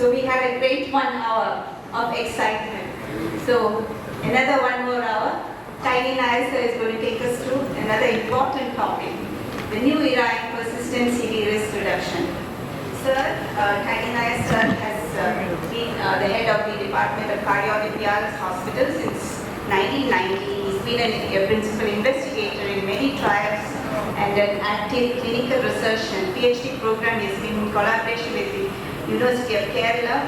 So we had a great 1 hour of excitement. So another 1 more hour. Tiny Nair sir is going to take us through another important topic, the new era in persistent CV risk reduction. Sir, Tiny Nair sir has been the head of the Department of Cardiology PRS Hospital since 1990. He's been a principal investigator in many trials and an active clinical research and PhD program. He's been in collaboration with the University of Kerala.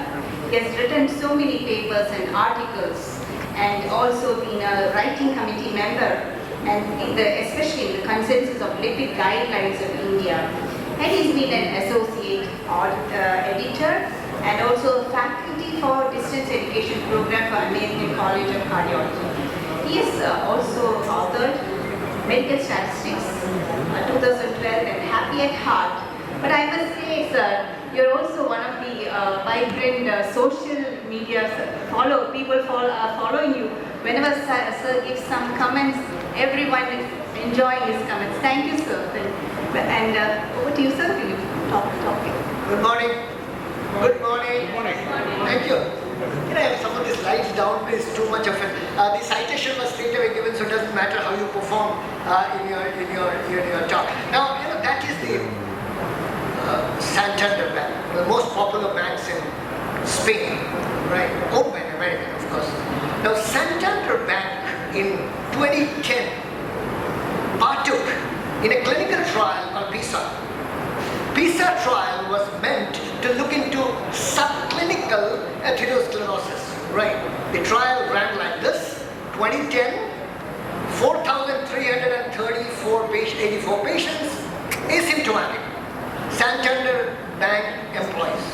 He has written so many papers and articles and also been a writing committee member and especially in the consensus of lipid guidelines of India. And he's been an associate editor and also a faculty for distance education program for American College of Cardiology. He has also authored Medical Statistics 2012 and Happy at Heart. But I must say, sir, you're also one of the vibrant social media people are following you. Whenever sir gives some comments, everyone is enjoying his comments. Thank you, sir. And over to you, sir. Will you talk the topic? Good morning. Good morning. Good morning. Thank you. Can I have some of the slides down, please? Too much of it. The citation was straight away given, so it doesn't matter how you perform in your talk. Now, that is the Santander Bank, the most popular banks in Spain, right? Owned by an American, of course. Now, Santander Bank in 2010 partook in a clinical trial called PISA. PISA trial was meant to look into subclinical atherosclerosis, right? The trial ran like this: 2010, 4,384 patients, asymptomatic. Santander Bank employees.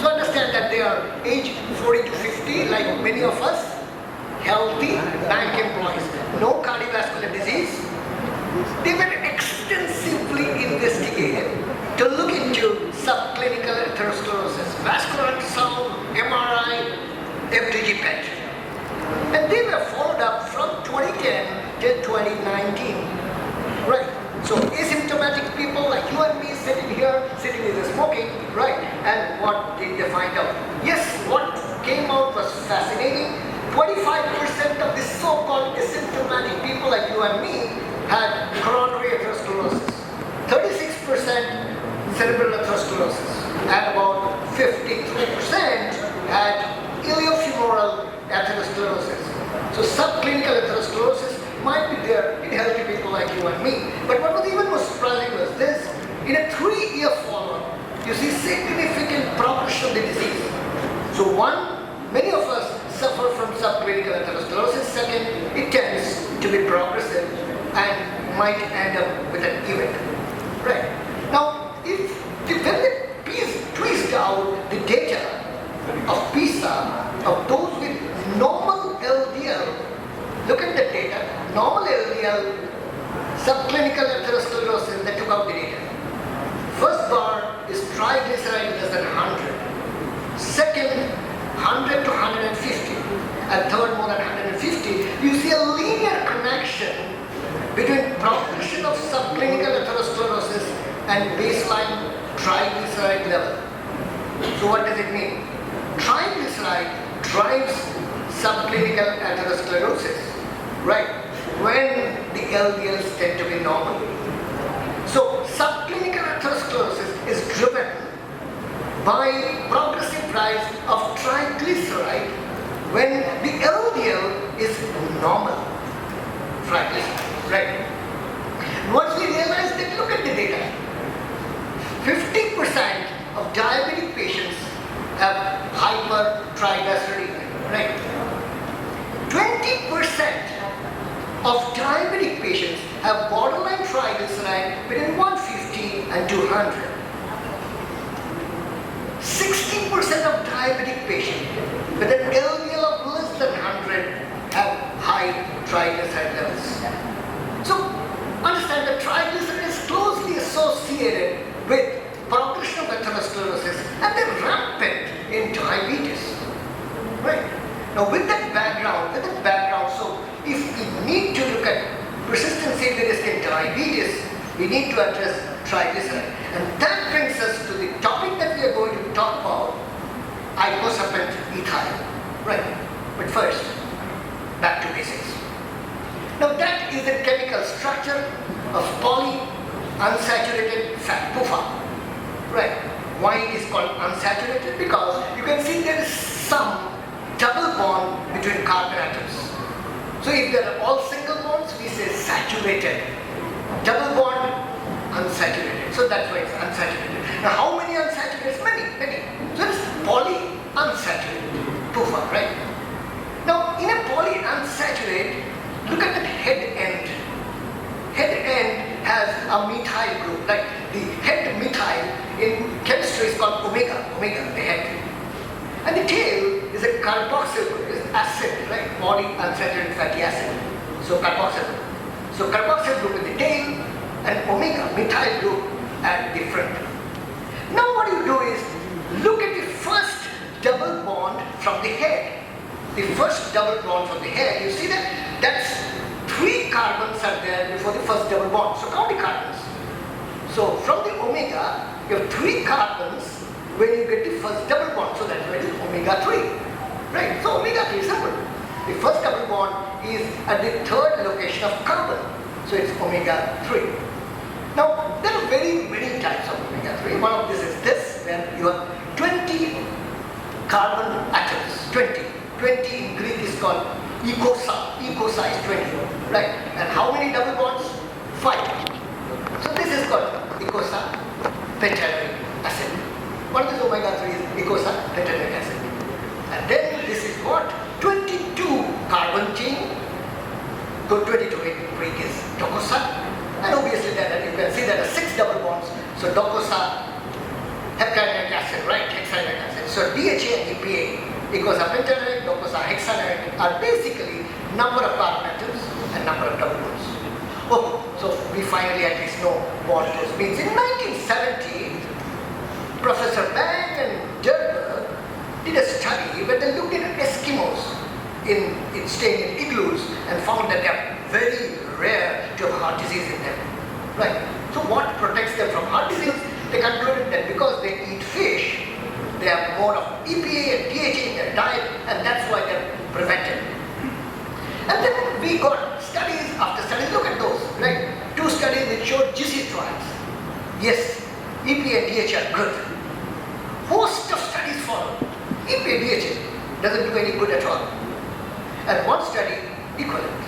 So understand that they are aged 40 to 50, like many of us, healthy bank employees, no cardiovascular disease. They were extensively investigated to look into subclinical atherosclerosis, vascular ultrasound, MRI, FDG PET. And they were followed up from 2010 till 2019. Right. So asymptomatic people like you and me sitting here, sitting in the smoking, right? And what did they find out? Yes, what came out was fascinating. 25% of the so-called asymptomatic people like you and me had coronary atherosclerosis, 36% cerebral atherosclerosis, and about 53% had iliofemoral atherosclerosis. So subclinical atherosclerosis might be there in healthy people like you and me. But what was even more surprising was this: in a 3-year follow-up, you see significant progression of the disease. So one, many of us suffer from subclinical atherosclerosis. Second, it tends to be progressive and might end up with an event. Right. Now, when they twist out the data of PISA of those with normal LDL, look at the data, normal LDL, subclinical atherosclerosis, they took out the data. First bar is triglyceride less than 100. Second, 100 to 150. And third, more than 150. You see a linear connection between progression of subclinical atherosclerosis and baseline triglyceride level. So what does it mean? Triglyceride drives subclinical atherosclerosis, right? When the LDLs tend to be normal. So subclinical atherosclerosis is driven by progressive rise of triglyceride when the LDL is normal triglyceride, right? Once we realize that, look at the data. 50% of diabetic patients have hypertriglyceridemia, right? 20% of diabetic patients have borderline triglyceride between 150 and 200. 60% of diabetic patients with an LDL of less than 100 have high triglyceride levels. So understand that triglyceride is closely associated with progression of atherosclerosis and then rampant in diabetes. Right? Now with that background, so if we need to look at persistent CV risk in diabetes, we need to address triglyceride. And that brings us to the topic that we are going to talk about, icosapent ethyl, right? But first, back to basics. Now that is the chemical structure of polyunsaturated fat, PUFA, right? Why it is called unsaturated? Because you can see there is some double bond between carbon atoms. So if they are all single bonds, we say saturated. Double bond, unsaturated. So that's why it's unsaturated. Now how many unsaturated? Many. So it's polyunsaturated, PUFA, right? Now in a polyunsaturated, look at the head end. Head end has a methyl group. Like the head methyl in chemistry is called omega, the head. And the tail is a carboxyl group, is acid, right? Polyunsaturated fatty acid. So carboxyl. So carboxyl group in the tail and omega, methyl group at the front. Now what you do is look at the first double bond from the head. The first double bond from the head, you see that's 3 carbons are there before the first double bond. So count the carbons. So from the omega, you have 3 carbons when you get the first double bond. So that's why it is omega 3. Right? So omega 3 is simple. The first double bond is at the 3rd location of carbon. So it's omega 3. Now there are very many types of omega 3. One of this is this, where you have 20 carbon atoms. 20 in Greek is called ecosa. Ecosa is 20, right? And how many double bonds? 5. So this is called ecosa pentanoic acid. What is omega 3 is ecosa pentanoic acid. And then this is what? 22 carbon chain. So 22 in Greek is docosa. And obviously then you can see there are 6 double bonds. So docosa, hexanoic acid, right? Hexanoic acid. So DHA and EPA, icosapentaenoic, docosahexaenoic are basically number of carbon atoms and number of double bonds. Oh, so we finally at least know what those means. In 1970, Professor Bang and Derber did a study where they looked at Eskimos in staying in igloos and found that they are very rare to have heart disease in them. Right? So what protects them from heart disease? They concluded that because they eat fish, they have more of EPA and DHA in their diet, and that's why they're prevented. And then we got studies after studies. Look at those, right? 2 studies which showed GC trials. Yes, EPA and DHA are good. Host of studies followed. EPA and DHA doesn't do any good at all. And 1 study equivalent.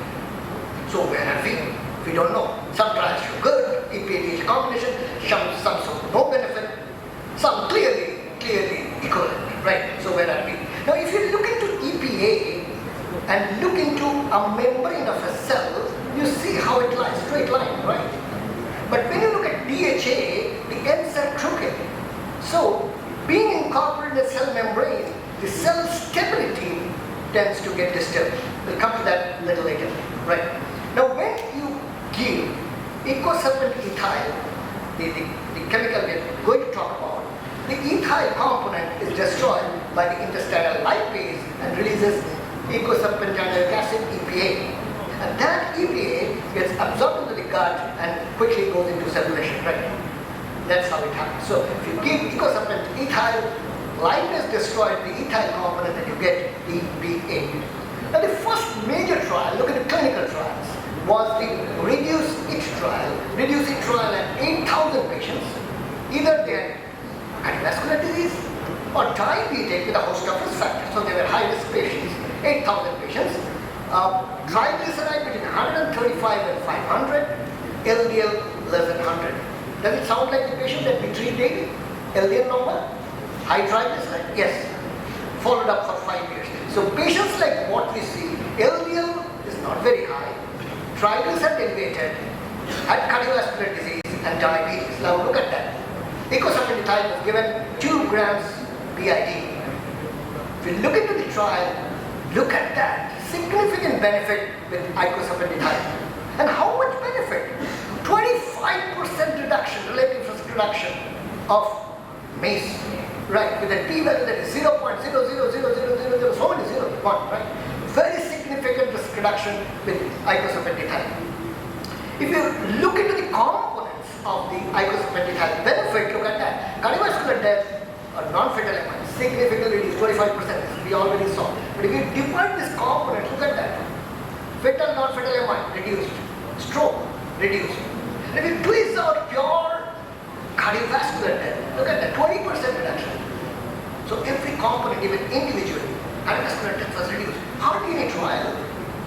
So where are we? We don't know. Some trials show good, EPA DHA combination, some show no benefit, some clearly equivalent, right? So where are we? Now if you look into EPA and look into a membrane of a cell, you see how it lies, straight line, right? But when you look at DHA, the ends are crooked. So being incorporated in the cell membrane, the cell stability tends to get disturbed. We'll come to that a little later, right? Now when you give icosapent ethyl, the chemical we're going to talk about, the ethyl component is destroyed by the intestinal lipase and releases icosapentaenoic acid, EPA. And that EPA gets absorbed into the gut and quickly goes into circulation, right? That's how it happens. So if you give icosapent ethyl, lipase destroyed the ethyl component and you get EPA. Now the first major trial, look at the clinical trials, was the REDUCE-IT trial. REDUCE-IT trial had 8,000 patients. Either they had cardiovascular disease or diabetes with a host of risk factors. So they were high-risk patients, 8,000 patients. Triglyceride between 135 and 500, LDL less than 100. Does it sound like the patient that we treat daily? LDL normal? High triglyceride? Yes. Followed up for 5 years. So patients like what we see, LDL is not very high, triglyceride elevated, had cardiovascular disease and diabetes. Now look at that. Icosapent ethyl was given 2 grams BID. If you look into the trial, look at that. Significant benefit with icosapent ethyl. And how much benefit? 25% reduction, relative risk reduction of MACE. Right, with a p-value that is 0.000000, so many zeros, 1, right? Very significant risk reduction with icosapent ethyl. If you look into the components of the icosapent ethyl benefit, look at that. Cardiovascular death, or non-fatal MI, significantly reduced, 25%, as we already saw. But if you divide this component, look at that. Fatal, non-fatal MI, reduced. Stroke, reduced. And if you twist out pure cardiovascular death, look at that, 20% reduction. So every component, even individually, cardiovascular death was reduced. Hardly any trial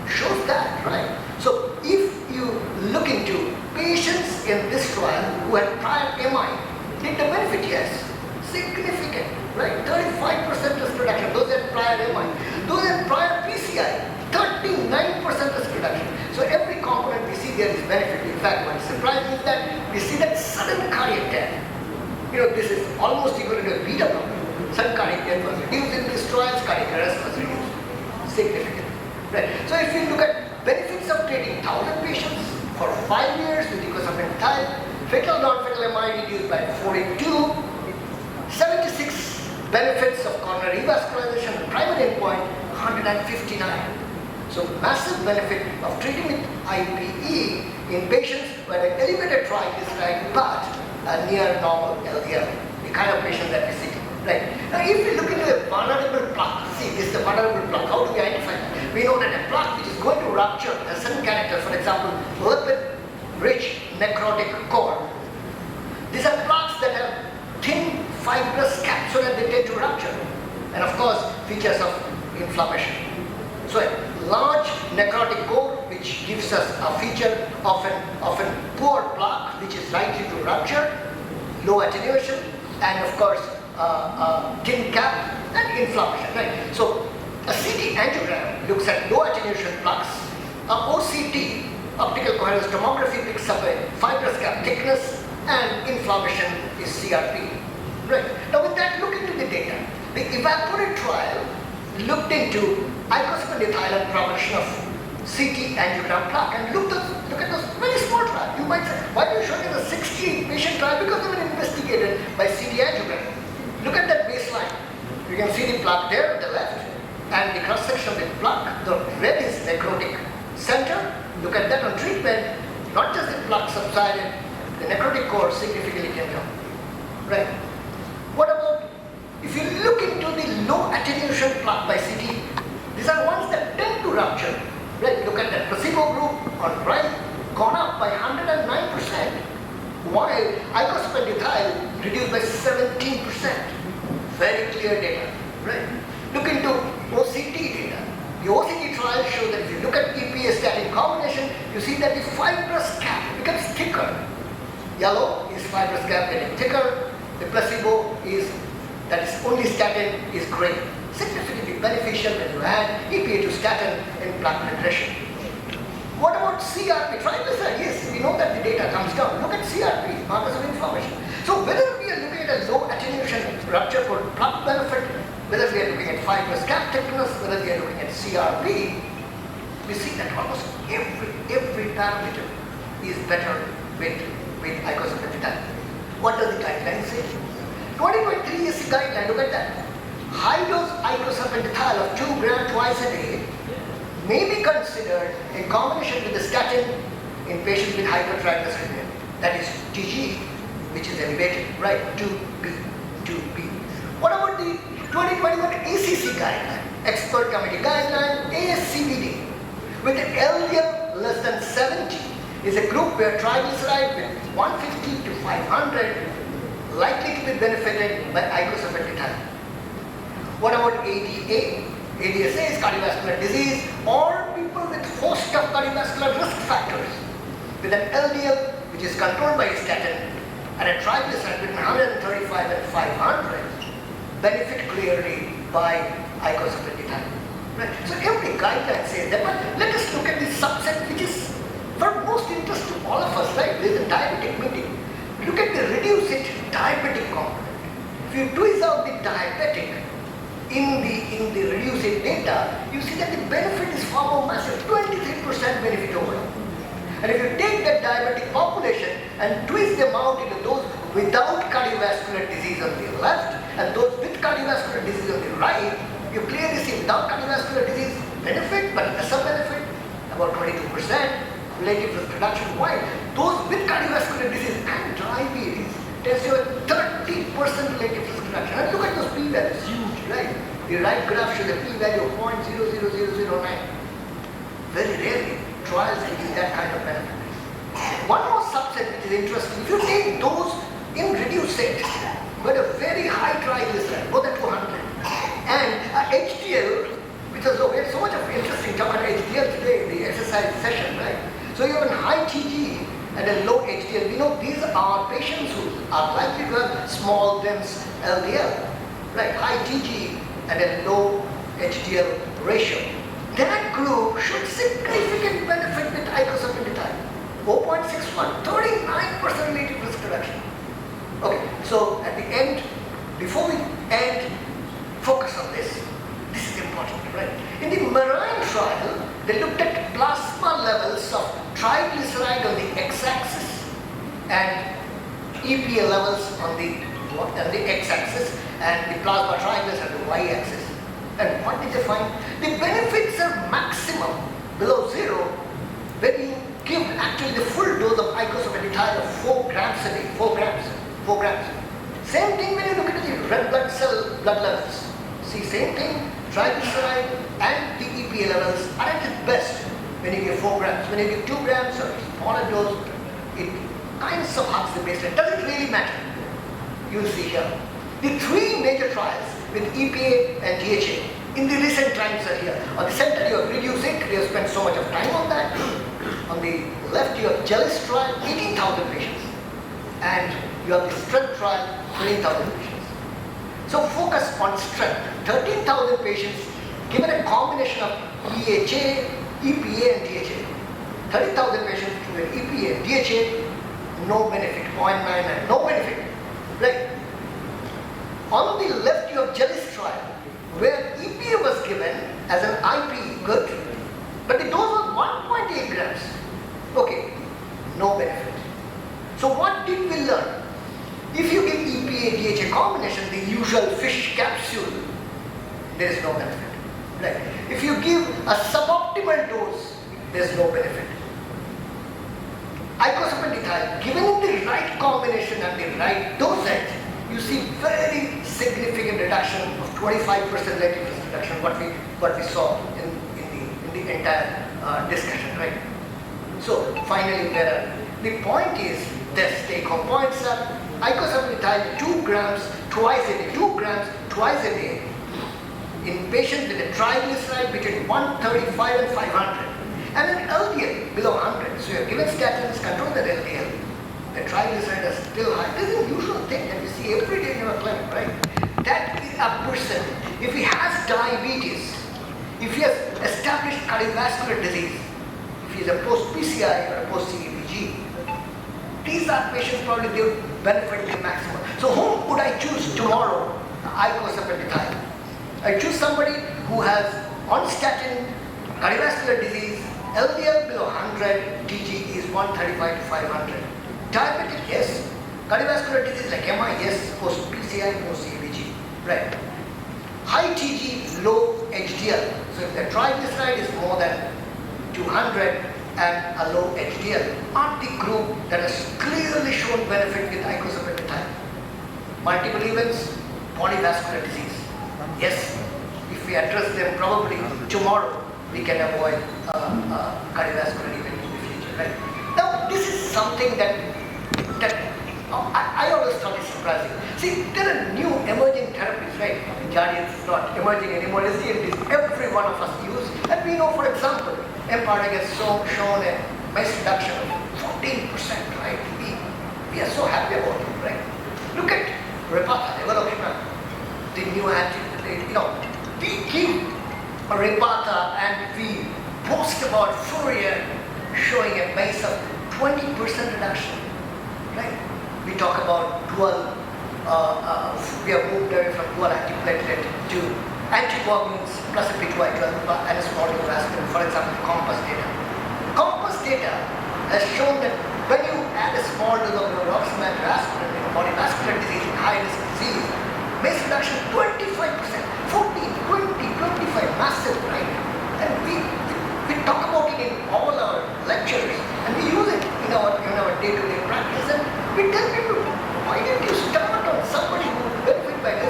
shows that, right? So if you look into patients in this trial who had prior MI, did the benefit? Yes, significant, right? 35% risk reduction, those had prior MI. Those had prior PCI, 39% risk reduction. So every component we see there is benefit. In fact, what is surprising is that we see that sudden cardiac death. This is almost equal to a beta problem. Sudden cardiac death was reduced in these trials, cardiac arrest was reduced significantly. Right. So if you look at benefits of treating 1,000 patients for 5 years with icosapentine, fatal non-fatal MI reduced by 42, 76 benefits of coronary revascularization, the primary endpoint 159. So massive benefit of treating with IPE in patients who had an elevated triglyceride but a near normal LDL, the kind of patient that we see. Right. Now if we look into a vulnerable plaque, see this is the vulnerable plaque, how do we identify it? We know that a plaque which is going to rupture has certain characters, for example, lipid-rich necrotic core. These are plaques that have thin fibrous cap so that they tend to rupture. And of course, features of inflammation. So a large necrotic core which gives us a feature of an poor plaque which is likely to rupture, low attenuation, and of course, thin cap and inflammation, right? So a CT angiogram looks at low attenuation plaques. A OCT, optical coherence tomography, picks up a fibrous cap thickness, and inflammation is CRP. Right. Now with that, look into the data. The evaporate trial looked into icosapent and progression of CT angiogram plaque, and look at those very small trial. You might say, why do you show it as a 60 patient trial? Because they were investigated by CT angiogram. Look at that baseline. You can see the plaque there on the left and the cross section of the plaque. The red is necrotic center. Look at that on treatment. Not just the plaque subsided, the necrotic core significantly came down. Right. What about if you look into the low attenuation plaque by CT? These are ones that tend to rupture. Right. Look at that placebo group on right, gone up by 109%. While icosapent reduced by 17%. Very clear data, right? Look into OCT data. The OCT trials show that if you look at EPA statin combination, you see that the fibrous cap becomes thicker. Yellow is fibrous cap getting thicker. The placebo is, that is only statin, is gray. Significantly beneficial when you add EPA to statin in plaque regression. What about CRP? Triglyceride, yes, we know that the data comes down. Look at CRP, markers of inflammation. So whether we are looking at a low attenuation rupture for plaque benefit, whether we are looking at fibrous cap thickness, whether we are looking at CRP, we see that almost every parameter is better with icosapent. What does the guideline say? 20.3 is the guideline, look at that. High dose icosapent of 2 grams twice a day may be considered in combination with the statin in patients with hypertriglyceridemia. That is TG, which is elevated, right? 2B. What about the 2021 ACC guideline, expert committee guideline, ASCVD, with an LDL less than 70 is a group where triglyceride with 150 to 500 likely to be benefited by icosapent. What about ADA? ADSA is cardiovascular disease or people with host of cardiovascular risk factors with an LDL which is controlled by a statin and a triglyceride between 135 and 500 benefit clearly by icosapent. Right? So every guideline says that, but let us look at the subset which is for most interest to all of us, right? There is a diabetic meeting. Look at the reduce it diabetic component. If you twist out the diabetic in the reduce it data, you see that the benefit is far more massive, 23% benefit overall. And if you take that diabetic population and twist them out into those without cardiovascular disease on the left and those with cardiovascular disease on the right, you clearly see without cardiovascular disease benefit, but lesser benefit, about 22% relative risk reduction. Why? Those with cardiovascular disease and diabetes tends to have 30% relative risk reduction. And look at those p-values, huge, right? The right graph shows a p-value of 0.00009. Very rarely trials give that kind of benefit. One more subset which is interesting, if you take those in reduced set, but a very high triglyceride, more than 200, and HDL, which is we had so much of interesting talk about HDL today in the exercise session, right? So you have a high TG and a low HDL. We know these are patients who are likely to have small, dense LDL, right? High TG and a low HDL ratio. That group showed significant benefit with icosapentide. 0.61, 39% relative risk reduction. Okay, so at the end, before we end, focus on this. This is important, right? In the marine trial, they looked at plasma levels of triglyceride on the x-axis and EPA levels on the x-axis and the plasma triglyceride on the y-axis. And what did they find? The benefits are maximum below zero when you give actually the full dose of icosapentide of 4 grams a day, 4 grams. Same thing when you look at the red blood cell blood levels. See, same thing, triglyceride and the EPA levels are at its best when you give 4 grams. When you give 2 grams or smaller dose, it kind of hugs the baseline. It doesn't really matter. You'll see here. The 3 major trials with EPA and DHA in the recent times are here. On the center you have reducing, we have spent so much of time on that. On the left you have JELIS trial, 18,000 patients. And you have the strength trial, 20,000 patients. So focus on strength. 13,000 patients given a combination of EHA, EPA and DHA. 30,000 patients given EPA and DHA, no benefit, 0.99, no benefit. Right? On the left you have JELIS trial, where EPA was given as an IP, good, but the dose was 1.8 grams. Okay, no benefit. So what did we learn? If you give EPA DHA combination, the usual fish capsule, there is no benefit. Right? If you give a suboptimal dose, there is no benefit. Icosapentide, given in the right combination and the right dosage, you see very significant reduction of 25% relative risk reduction, what we saw in the entire discussion, right? So finally, the point is this: take-home points are icosapentide 2 grams twice a day, 2 grams twice a day in patients with a triglyceride between 135 and 500, and an LDL below 100. So you have given statins, control that LDL. The triglyceride is still high. This is a usual thing that we see every day in our clinic, right? That is a person, if he has diabetes, if he has established cardiovascular disease, if he is a post-PCI or a post-CABG, these are patients probably they would benefit the maximum. So whom would I choose tomorrow? Icosapentide. I choose somebody who has on statin, cardiovascular disease, LDL below 100, TG is 135 to 500. Diabetic, yes. Cardiovascular disease like MI, yes. Post-PCI, post-CABG, right. High TG, low HDL. So if the triglyceride is more than 200 and a low HDL, aren't the group that has clearly shown benefit with icosapentide. Multiple events, polyvascular disease. Yes, if we address them probably tomorrow, we can avoid cardiovascular event in the future, right? Now, this is something that I always thought is surprising. See, there are new emerging therapies, right? Jardiance is not emerging anymore. SGLT is every one of us use. And we know, for example, Empartic has shown a mass reduction of 14%, right? We are so happy about it, right? Look at Repatha, Evolution, the new we give a Repatha and we post about Fourier showing a base of 20% reduction, right? We talk about dual, we have moved away from dual antiplatelet to anticoagulants plus a P2I12 and a small vascular, for example, COMPASS data. COMPASS data has shown that when you add a small dose of rivaroxaban to aspirin in polyvascular disease in high-risk disease, base reduction 25%, 14, 20, 25, massive, right? And we talk about it in all our lectures, and we use it in our day-to-day practice, and we tell people, why don't you start on somebody who will benefit by this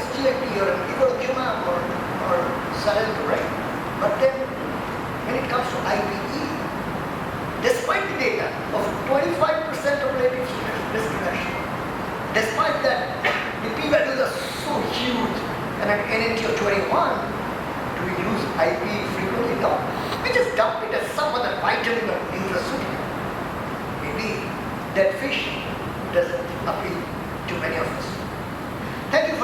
sudden rain. But then, when it comes to IPE, despite the data of 25% of relative risk reduction, despite that, the p-values are so huge and an NNT of 21, do we use IPE frequently? No. We just dump it as some other vitamin or nutraceutical. Maybe that fish doesn't appeal to many of us. Thank you for